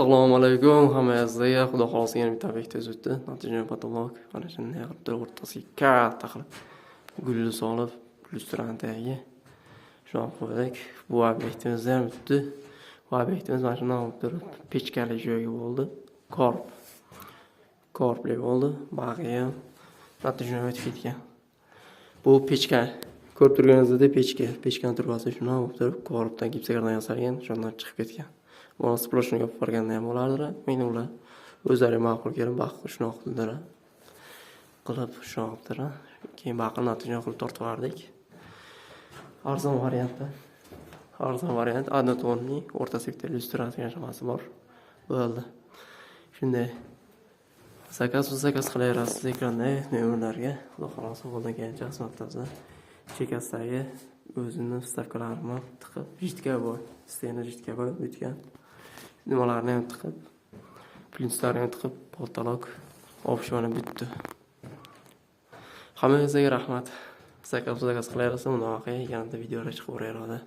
Assalomu alaykum hammangizga. Xudo xolasa yana bitta obyekt o'tdi. Natijada patolog mana shunday qilib turib o'rtasiga katta qilib gulni solib, lyustrani tagiga shunaqa qo'ydik. Bu obyektimiz ham bitdi. Bu obyektimiz mana shunday olib turib pechkali joyga bo'ldi. Korpli bo'ldi. Bag'i ham natijada o'tib ketgan. Bu pechka. Ko'rib turganingizdek pechkani turbasi shunday olib turib korpdan gipsakardan yasalgan, shundan chiqib ketgan. Buni sploshniga olib borganda ham bo'lardi. Meni ular o'zlari ma'qul kelib baqib shunaqa qildilar. Qilib shunaqa qildilar. Keyin baqib natijada qilib tortib yubordik. Arzon variant adnotonni o'rtasiga bitta lyustratsiya shamasi bor. Bo'ldi. Shunday zakaz qilaverasiz ekranda nomerlarga. Xudo xolasa qo'ldan kelgancha xizmatimizda chekasidagi o'zini vstavkalarini tiqib, jitka bor, stena jitka bor o'tgan. Nimalarni ham tiqib, plyuslarni ham tiqib, patolog opshoni bitdi. Hammangizga rahmat. Zakaz qilaverasiz, uni voqea yanada videolar chiqib boraveradi.